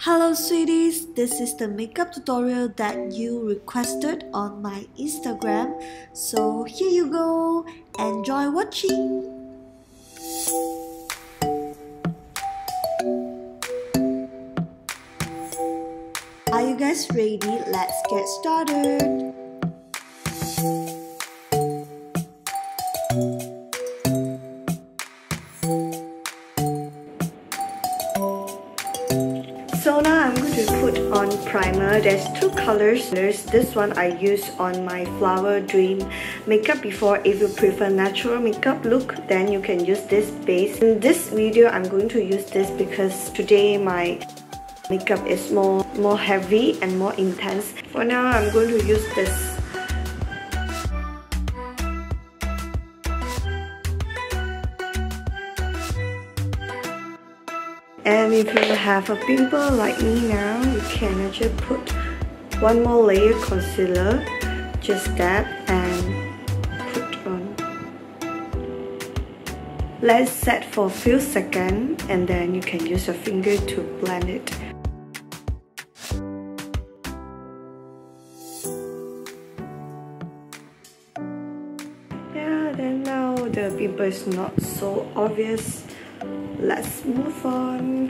Hello sweeties, this is the makeup tutorial that you requested on my Instagram. So here you go, enjoy watching! Are you guys ready? Let's get started! So now I'm going to put on primer. There's two colors. There's this one I use on my Flower Dream makeup before. If you prefer natural makeup look, then you can use this base. In this video, I'm going to use this because today my makeup is more heavy and more intense. For now, I'm going to use this. And if you have a pimple like me now, you can actually put one more layer concealer, just that, and put on. Let's set for a few seconds and then you can use your finger to blend it. Yeah, then now the pimple is not so obvious. Let's move on.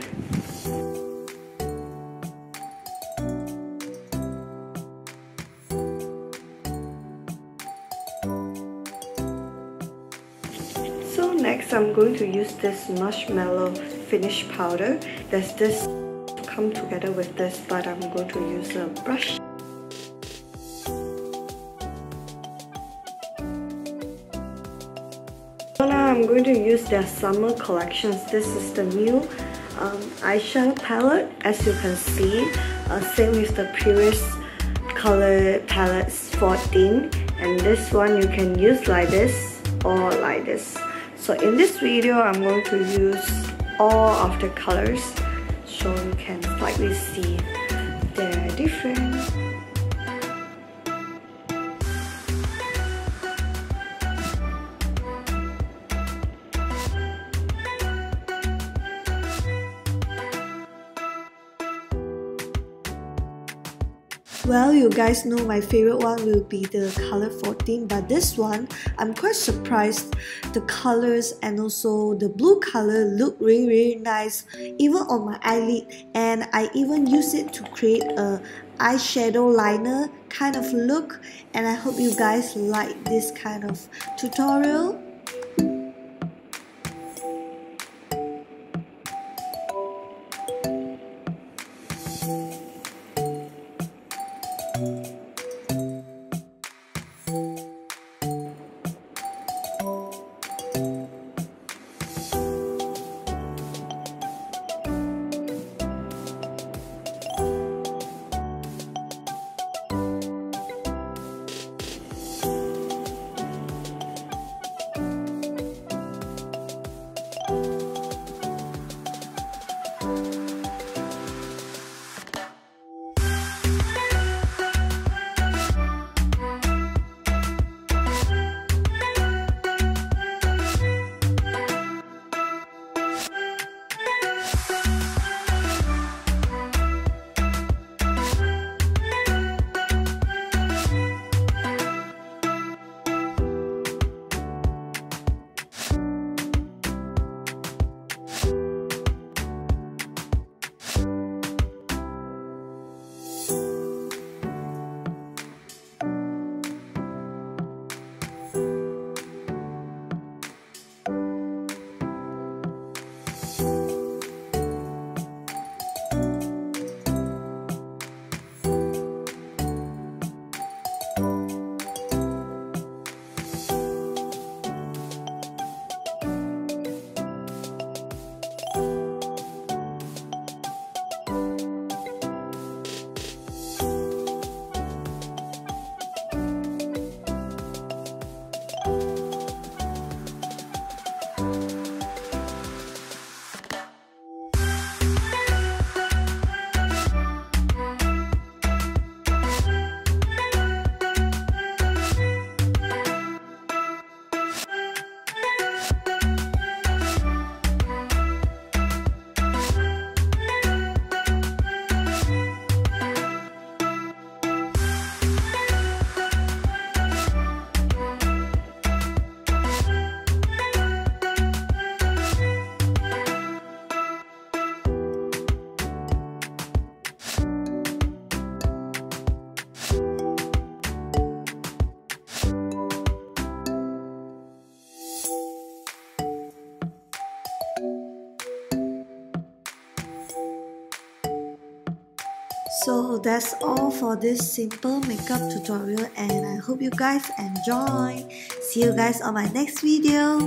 So next I'm going to use this marshmallow finish powder. There's this come together with this, but I'm going to use a brush. So now I'm going to use their summer collections. This is the new eyeshadow palette, as you can see. Same with the previous color palettes 14, and this one you can use like this or like this. So in this video I'm going to use all of the colors so you can slightly see they're different. Well, you guys know my favorite one will be the color 14, but this one, I'm quite surprised. The colors and also the blue color look really nice, even on my eyelid, and I even use it to create a eyeshadow liner kind of look, and I hope you guys like this kind of tutorial. So that's all for this simple makeup tutorial, and I hope you guys enjoy. See you guys on my next video.